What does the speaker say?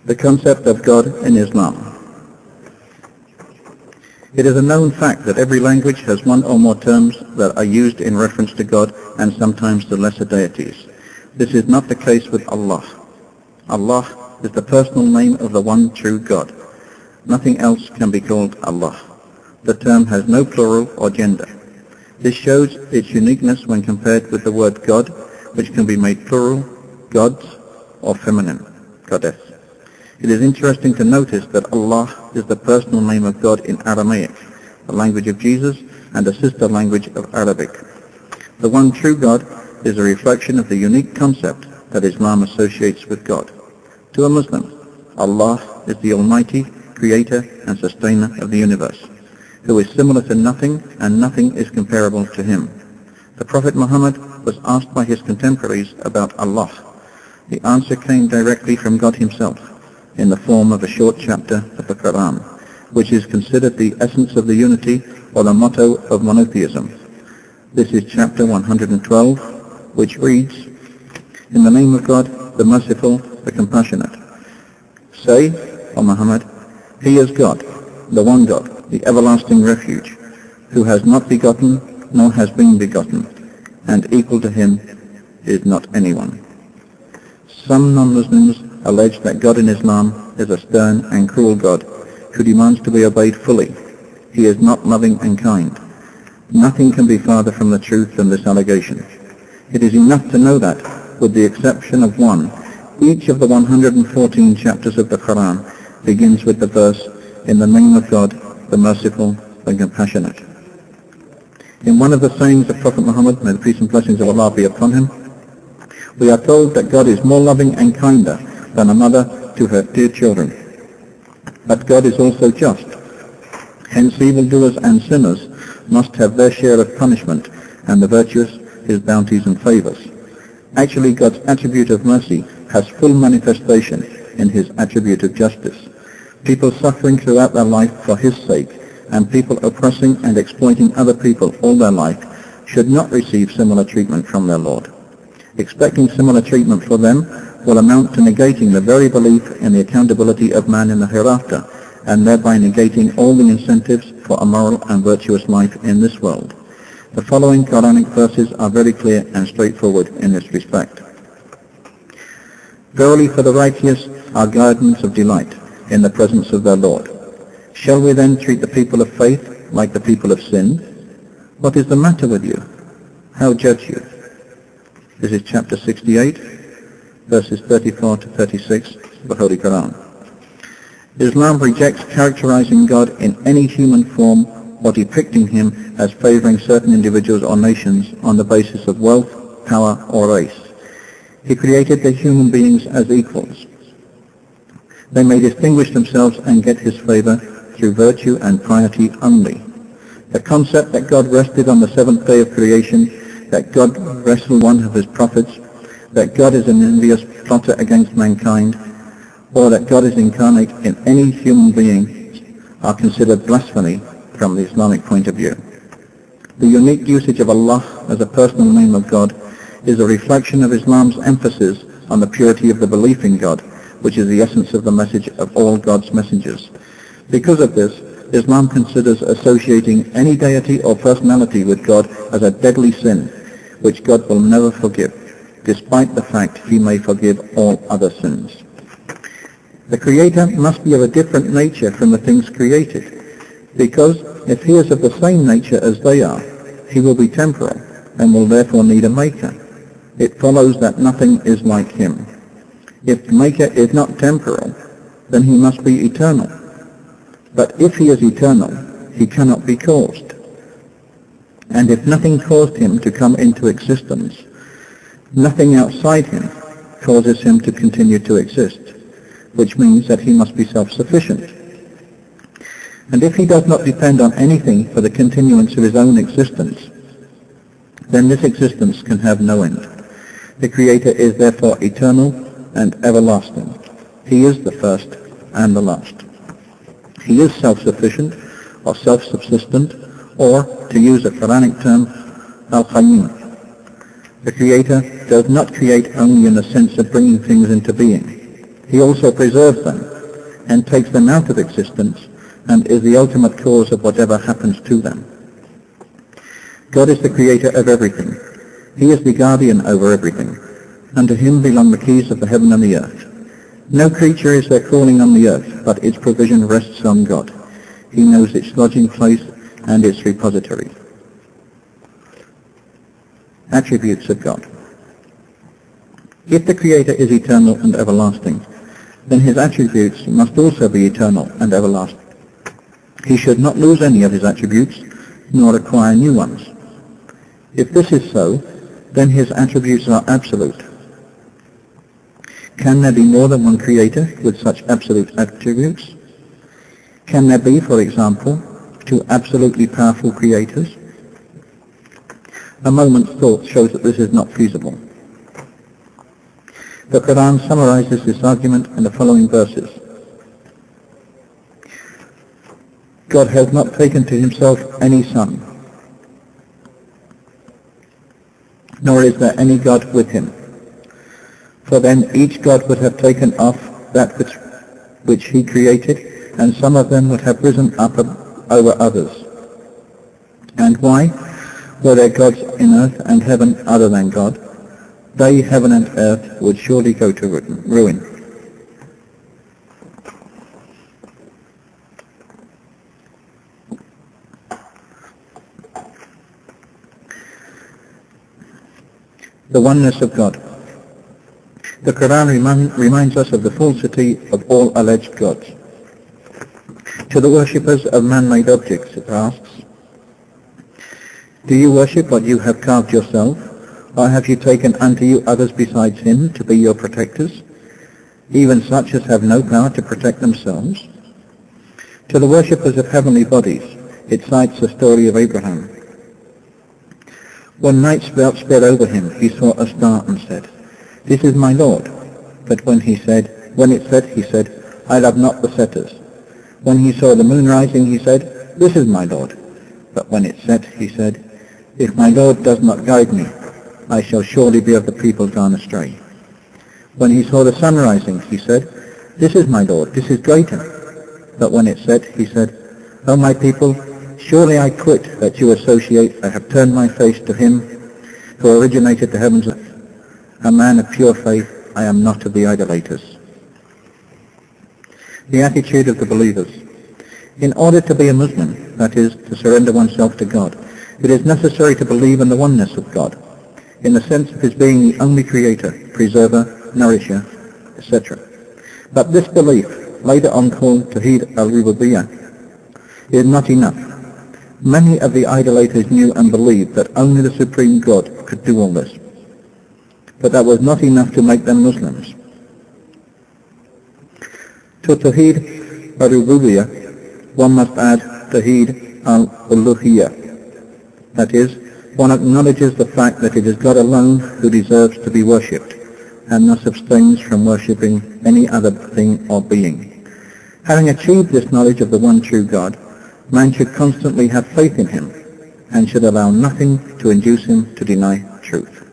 The concept of God in Islam. It is a known fact that every language has one or more terms that are used in reference to God and sometimes to lesser deities. This is not the case with Allah. Allah is the personal name of the one true God. Nothing else can be called Allah. The term has no plural or gender. This shows its uniqueness when compared with the word God, which can be made plural, gods, or feminine, goddess. It is interesting to notice that Allah is the personal name of God in Aramaic, the language of Jesus, and a sister language of Arabic. The one true God is a reflection of the unique concept that Islam associates with God. To a Muslim, Allah is the Almighty, Creator and Sustainer of the universe, who is similar to nothing and nothing is comparable to Him. The Prophet Muhammad was asked by his contemporaries about Allah. The answer came directly from God Himself, in the form of a short chapter of the Quran, which is considered the essence of the unity or the motto of monotheism. This is chapter 112, which reads, "In the name of God, the Merciful, the Compassionate. Say, O Muhammad, He is God, the one God, the everlasting refuge, who has not begotten nor has been begotten, and equal to Him is not anyone." Some non-Muslims allege that God in Islam is a stern and cruel God who demands to be obeyed fully. He is not loving and kind. Nothing can be farther from the truth than this allegation. It is enough to know that, with the exception of one, each of the 114 chapters of the Quran begins with the verse, "In the name of God, the Merciful, the Compassionate." In one of the sayings of Prophet Muhammad, may the peace and blessings of Allah be upon him, we are told that God is more loving and kinder than a mother to her dear children. But God is also just. Hence evildoers and sinners must have their share of punishment, and the virtuous His bounties and favors. Actually, God's attribute of mercy has full manifestation in His attribute of justice. People suffering throughout their life for His sake, and people oppressing and exploiting other people all their life, should not receive similar treatment from their Lord. Expecting similar treatment for them will amount to negating the very belief in the accountability of man in the hereafter, and thereby negating all the incentives for a moral and virtuous life in this world. The following Quranic verses are very clear and straightforward in this respect. "Verily for the righteous are gardens of delight in the presence of their Lord. Shall we then treat the people of faith like the people of sin? What is the matter with you? How judge you?" This is chapter 68, verses 34 to 36 of the Holy Quran. Islam rejects characterizing God in any human form or depicting Him as favoring certain individuals or nations on the basis of wealth, power, or race. He created the human beings as equals. They may distinguish themselves and get His favor through virtue and piety only. The concept that God rested on the seventh day of creation, that God wrestled one of His prophets, that God is an envious plotter against mankind, or that God is incarnate in any human being, are considered blasphemy from the Islamic point of view. The unique usage of Allah as a personal name of God is a reflection of Islam's emphasis on the purity of the belief in God, which is the essence of the message of all God's messengers. Because of this, Islam considers associating any deity or personality with God as a deadly sin, which God will never forgive, despite the fact He may forgive all other sins. The Creator must be of a different nature from the things created, because if He is of the same nature as they are, He will be temporal and will therefore need a Maker. It follows that nothing is like Him. If the Maker is not temporal, then He must be eternal. But if He is eternal, He cannot be caused. And if nothing caused Him to come into existence, nothing outside Him causes Him to continue to exist, which means that He must be self-sufficient. And if He does not depend on anything for the continuance of His own existence, then this existence can have no end. The Creator is therefore eternal and everlasting. He is the first and the last. He is self-sufficient or self-subsistent, or, to use a Quranic term, Al-Qayyum. The Creator does not create only in the sense of bringing things into being. He also preserves them and takes them out of existence and is the ultimate cause of whatever happens to them. God is the creator of everything. He is the guardian over everything. Unto him belong the keys of the heaven and the earth. No creature is there crawling on the earth, but its provision rests on God. He knows its lodging place and its repository. Attributes of God. If the Creator is eternal and everlasting, then his attributes must also be eternal and everlasting. He should not lose any of his attributes, nor acquire new ones. If this is so, then his attributes are absolute. Can there be more than one Creator with such absolute attributes? Can there be, for example, two absolutely powerful creators? A moment's thought shows that this is not feasible. The Quran summarizes this argument in the following verses. God has not taken to himself any son, nor is there any God with him. For then each God would have taken off that which he created, and some of them would have risen up over others. And why? Were there gods in earth and heaven other than God? They, heaven and earth, would surely go to ruin. The oneness of God. The Quran reminds us of the falsity of all alleged gods. To the worshippers of man-made objects, it asks, do you worship what you have carved yourself, or have you taken unto you others besides him to be your protectors, even such as have no power to protect themselves? To the worshippers of heavenly bodies, it cites the story of Abraham. When night spread over him, he saw a star and said, this is my Lord. But when it set, he said, I love not the setters. When he saw the moon rising, he said, this is my Lord. But when it set, he said, if my Lord does not guide me, I shall surely be of the people gone astray. When he saw the sun rising, he said, this is my Lord, this is greater. But when it set, he said, O my people, surely I quit that you associate. I have turned my face to him who originated the heavens and earth. A man of pure faith, I am not of the idolaters. The attitude of the believers. In order to be a Muslim, that is, to surrender oneself to God, it is necessary to believe in the oneness of God, in the sense of his being the only creator, preserver, nourisher, etc. But this belief, later on called Tawheed al-Rububiyyah, is not enough. Many of the idolaters knew and believed that only the Supreme God could do all this. But that was not enough to make them Muslims. To Tawheed al-Rububiyyah, one must add Tawheed al-Uluhiyyah. That is, one acknowledges the fact that it is God alone who deserves to be worshipped, and thus abstains from worshipping any other thing or being. Having achieved this knowledge of the one true God, man should constantly have faith in him, and should allow nothing to induce him to deny truth.